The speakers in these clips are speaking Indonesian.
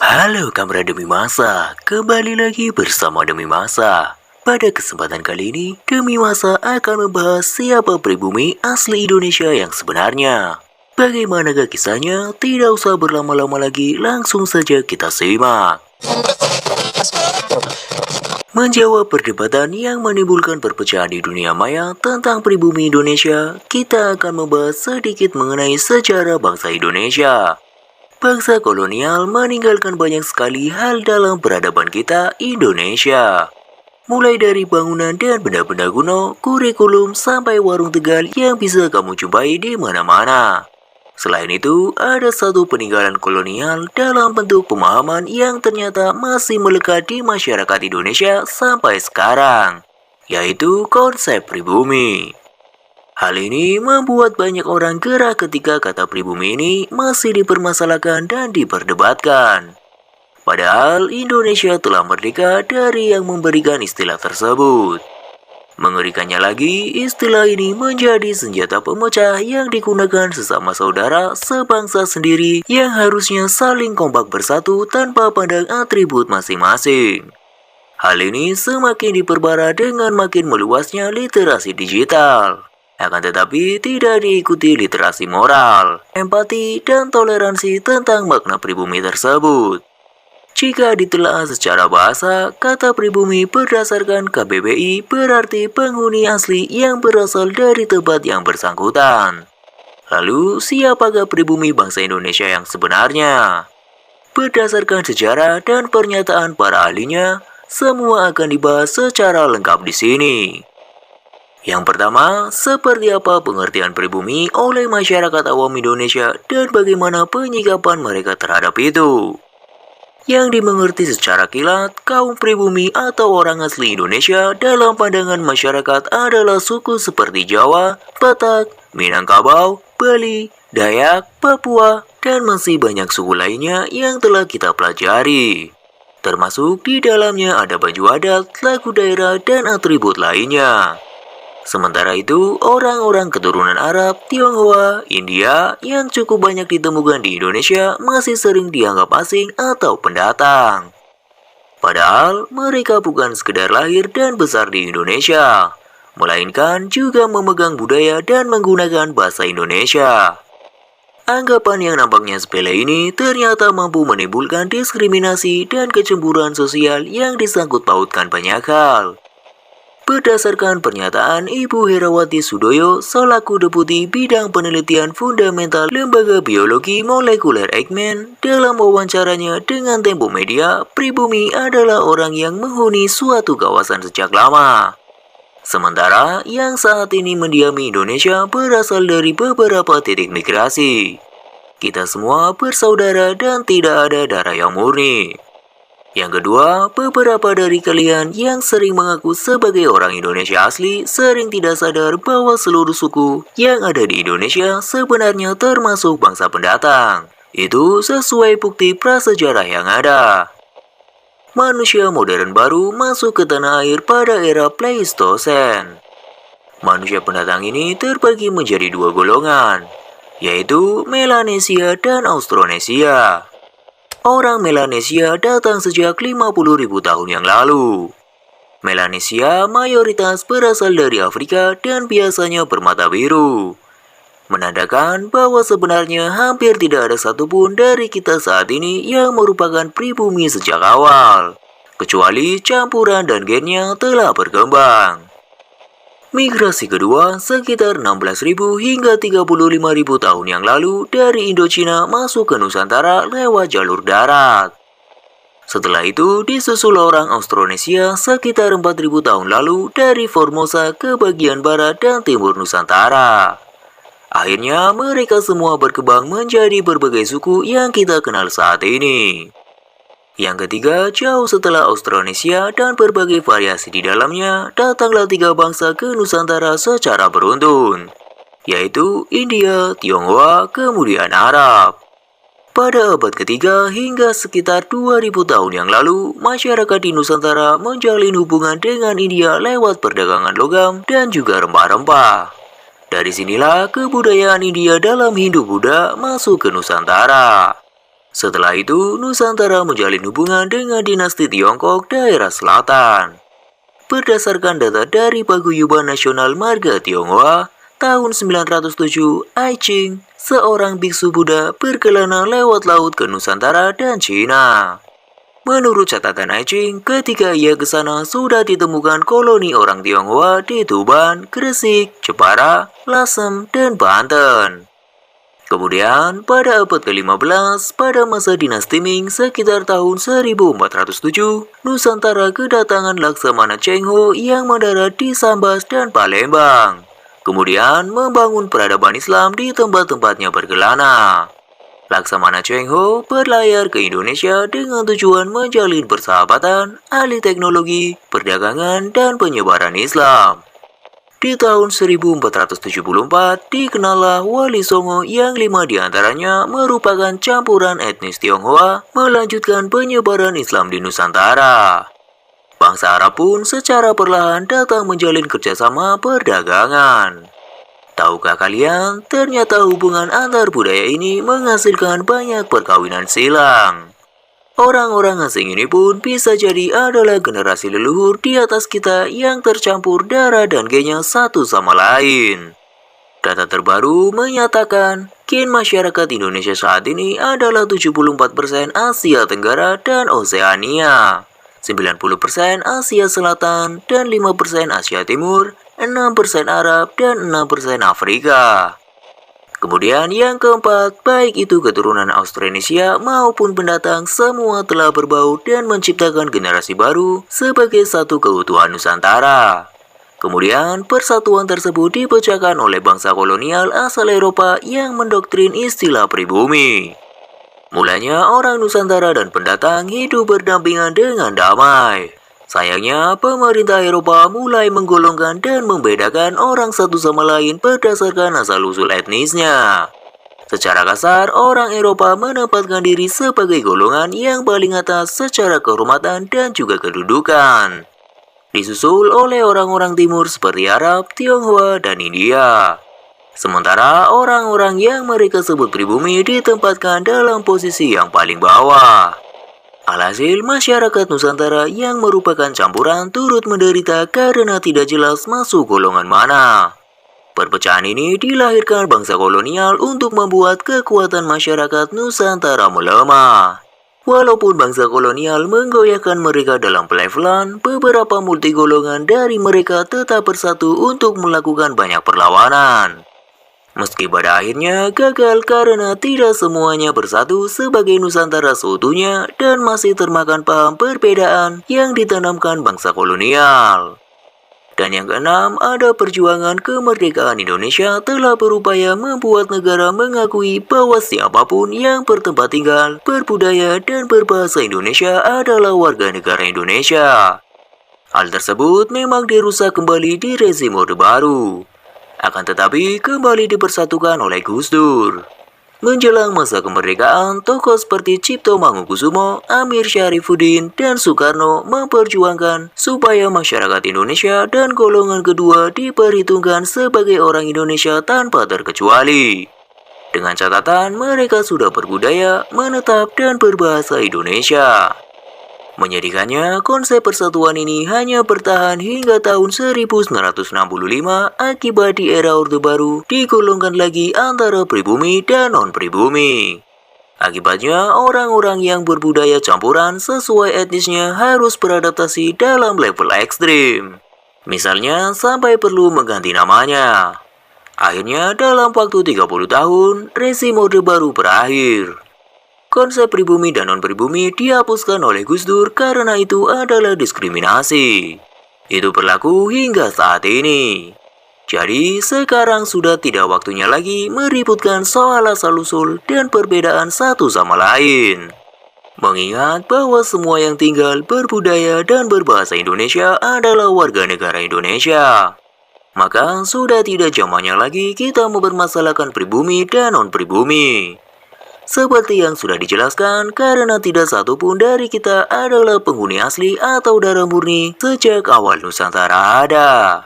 Halo kamera Demi Masa, kembali lagi bersama Demi Masa. Pada kesempatan kali ini, Demi Masa akan membahas siapa pribumi asli Indonesia yang sebenarnya. Bagaimanakah kisahnya? Tidak usah berlama-lama lagi, langsung saja kita simak. Menjawab perdebatan yang menimbulkan perpecahan di dunia maya tentang pribumi Indonesia, kita akan membahas sedikit mengenai sejarah bangsa Indonesia. Bangsa kolonial meninggalkan banyak sekali hal dalam peradaban kita, Indonesia. Mulai dari bangunan dan benda-benda kuno, kurikulum, sampai warung Tegal yang bisa kamu jumpai di mana-mana. Selain itu, ada satu peninggalan kolonial dalam bentuk pemahaman yang ternyata masih melekat di masyarakat Indonesia sampai sekarang, yaitu konsep pribumi. Hal ini membuat banyak orang gerah ketika kata pribumi ini masih dipermasalahkan dan diperdebatkan. Padahal Indonesia telah merdeka dari yang memberikan istilah tersebut. Mengerikannya lagi, istilah ini menjadi senjata pemecah yang digunakan sesama saudara sebangsa sendiri yang harusnya saling kompak bersatu tanpa pandang atribut masing-masing. Hal ini semakin diperparah dengan makin meluasnya literasi digital. Akan tetapi tidak diikuti literasi moral, empati, dan toleransi tentang makna pribumi tersebut. Jika ditelaah secara bahasa, kata pribumi berdasarkan KBBI berarti penghuni asli yang berasal dari tempat yang bersangkutan. Lalu, siapakah pribumi bangsa Indonesia yang sebenarnya? Berdasarkan sejarah dan pernyataan para ahlinya, semua akan dibahas secara lengkap di sini. Yang pertama, seperti apa pengertian pribumi oleh masyarakat awam Indonesia dan bagaimana penyikapan mereka terhadap itu? Yang dimengerti secara kilat, kaum pribumi atau orang asli Indonesia dalam pandangan masyarakat adalah suku seperti Jawa, Batak, Minangkabau, Bali, Dayak, Papua, dan masih banyak suku lainnya yang telah kita pelajari. Termasuk di dalamnya ada baju adat, lagu daerah, dan atribut lainnya. Sementara itu, orang-orang keturunan Arab, Tionghoa, India yang cukup banyak ditemukan di Indonesia masih sering dianggap asing atau pendatang. Padahal, mereka bukan sekedar lahir dan besar di Indonesia, melainkan juga memegang budaya dan menggunakan bahasa Indonesia. Anggapan yang nampaknya sepele ini ternyata mampu menimbulkan diskriminasi dan kecemburuan sosial yang disangkut pautkan banyak hal. Berdasarkan pernyataan Ibu Herawati Sudoyo selaku Deputi Bidang Penelitian Fundamental Lembaga Biologi Molekuler Eijkman, dalam wawancaranya dengan Tempo Media, pribumi adalah orang yang menghuni suatu kawasan sejak lama. Sementara yang saat ini mendiami Indonesia berasal dari beberapa titik migrasi. Kita semua bersaudara dan tidak ada darah yang murni. Yang kedua, beberapa dari kalian yang sering mengaku sebagai orang Indonesia asli sering tidak sadar bahwa seluruh suku yang ada di Indonesia sebenarnya termasuk bangsa pendatang. Itu sesuai bukti prasejarah yang ada. Manusia modern baru masuk ke tanah air pada era Pleistosen. Manusia pendatang ini terbagi menjadi dua golongan, yaitu Melanesia dan Austronesia. Orang Melanesia datang sejak 50.000 tahun yang lalu. Melanesia mayoritas berasal dari Afrika dan biasanya bermata biru. Menandakan bahwa sebenarnya hampir tidak ada satupun dari kita saat ini yang merupakan pribumi sejak awal, kecuali campuran dan gennya telah berkembang. Migrasi kedua sekitar 16.000 hingga 35.000 tahun yang lalu dari Indochina masuk ke Nusantara lewat jalur darat. Setelah itu disusul orang Austronesia sekitar 4.000 tahun lalu dari Formosa ke bagian barat dan timur Nusantara. Akhirnya mereka semua berkembang menjadi berbagai suku yang kita kenal saat ini. Yang ketiga, jauh setelah Austronesia dan berbagai variasi di dalamnya, datanglah tiga bangsa ke Nusantara secara beruntun, yaitu India, Tionghoa, kemudian Arab. Pada abad ketiga hingga sekitar 2000 tahun yang lalu, masyarakat di Nusantara menjalin hubungan dengan India lewat perdagangan logam dan juga rempah-rempah. Dari sinilah kebudayaan India dalam Hindu-Buddha masuk ke Nusantara. Setelah itu, Nusantara menjalin hubungan dengan dinasti Tiongkok daerah selatan. Berdasarkan data dari Paguyuban Nasional Marga Tionghoa, tahun 907, Ai Ching, seorang biksu Buddha berkelana lewat laut ke Nusantara dan Cina. Menurut catatan Ai Ching, ketika ia ke sana sudah ditemukan koloni orang Tionghoa di Tuban, Gresik, Jepara, Lasem, dan Banten. Kemudian, pada abad ke-15, pada masa dinasti Ming sekitar tahun 1407, Nusantara kedatangan Laksamana Cheng Ho yang mendarat di Sambas dan Palembang. Kemudian membangun peradaban Islam di tempat-tempatnya berkelana. Laksamana Cheng Ho berlayar ke Indonesia dengan tujuan menjalin persahabatan, alih teknologi, perdagangan, dan penyebaran Islam. Di tahun 1474, dikenallah Wali Songo yang 5 diantaranya merupakan campuran etnis Tionghoa melanjutkan penyebaran Islam di Nusantara. Bangsa Arab pun secara perlahan datang menjalin kerjasama perdagangan. Tahukah kalian, ternyata hubungan antar budaya ini menghasilkan banyak perkawinan silang. Orang-orang asing ini pun bisa jadi adalah generasi leluhur di atas kita yang tercampur darah dan gennya satu sama lain. Data terbaru menyatakan, gen masyarakat Indonesia saat ini adalah 74% Asia Tenggara dan Oseania, 90% Asia Selatan, dan 5% Asia Timur, 6% Arab, dan 6% Afrika. Kemudian yang keempat, baik itu keturunan Austronesia maupun pendatang, semua telah berbaur dan menciptakan generasi baru sebagai satu keutuhan Nusantara. Kemudian persatuan tersebut dipecahkan oleh bangsa kolonial asal Eropa yang mendoktrin istilah pribumi. Mulanya orang Nusantara dan pendatang hidup berdampingan dengan damai. Sayangnya, pemerintah Eropa mulai menggolongkan dan membedakan orang satu sama lain berdasarkan asal-usul etnisnya. Secara kasar, orang Eropa menempatkan diri sebagai golongan yang paling atas secara kehormatan dan juga kedudukan. Disusul oleh orang-orang timur seperti Arab, Tionghoa, dan India. Sementara orang-orang yang mereka sebut pribumi ditempatkan dalam posisi yang paling bawah. Alhasil, masyarakat Nusantara yang merupakan campuran turut menderita karena tidak jelas masuk golongan mana. Perpecahan ini dilahirkan bangsa kolonial untuk membuat kekuatan masyarakat Nusantara melemah. Walaupun bangsa kolonial menggoyahkan mereka dalam pelevelan, beberapa multigolongan dari mereka tetap bersatu untuk melakukan banyak perlawanan. Meski pada akhirnya gagal karena tidak semuanya bersatu sebagai Nusantara seutuhnya dan masih termakan paham perbedaan yang ditanamkan bangsa kolonial. Dan yang keenam, ada perjuangan kemerdekaan Indonesia telah berupaya membuat negara mengakui bahwa siapapun yang bertempat tinggal, berbudaya, dan berbahasa Indonesia adalah warga negara Indonesia. Hal tersebut memang dirusak kembali di rezim Orde Baru. Akan tetapi kembali dipersatukan oleh Gus Dur. Menjelang masa kemerdekaan, tokoh seperti Cipto Mangunkusumo, Amir Syarifuddin, dan Soekarno memperjuangkan supaya masyarakat Indonesia dan golongan kedua diperhitungkan sebagai orang Indonesia tanpa terkecuali. Dengan catatan mereka sudah berbudaya, menetap, dan berbahasa Indonesia. Menyedihkannya, konsep persatuan ini hanya bertahan hingga tahun 1965 akibat di era Orde Baru digolongkan lagi antara pribumi dan non-pribumi. Akibatnya, orang-orang yang berbudaya campuran sesuai etnisnya harus beradaptasi dalam level ekstrim. Misalnya, sampai perlu mengganti namanya. Akhirnya, dalam waktu 30 tahun, rezim Orde Baru berakhir. Konsep pribumi dan non-pribumi dihapuskan oleh Gus Dur karena itu adalah diskriminasi. Itu berlaku hingga saat ini. Jadi, sekarang sudah tidak waktunya lagi meributkan soal asal-usul dan perbedaan satu sama lain. Mengingat bahwa semua yang tinggal, berbudaya, dan berbahasa Indonesia adalah warga negara Indonesia. Maka sudah tidak zamannya lagi kita mempermasalahkan pribumi dan non-pribumi. Seperti yang sudah dijelaskan, karena tidak satupun dari kita adalah penghuni asli atau darah murni sejak awal Nusantara ada.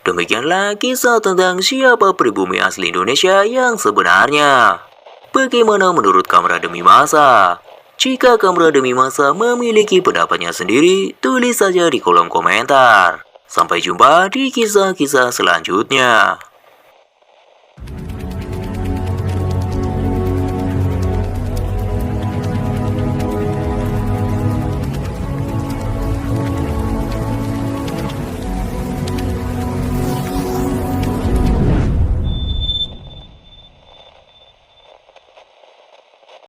Demikianlah kisah tentang siapa pribumi asli Indonesia yang sebenarnya. Bagaimana menurut Kamera Demi Masa? Jika Kamera Demi Masa memiliki pendapatnya sendiri, tulis saja di kolom komentar. Sampai jumpa di kisah-kisah selanjutnya.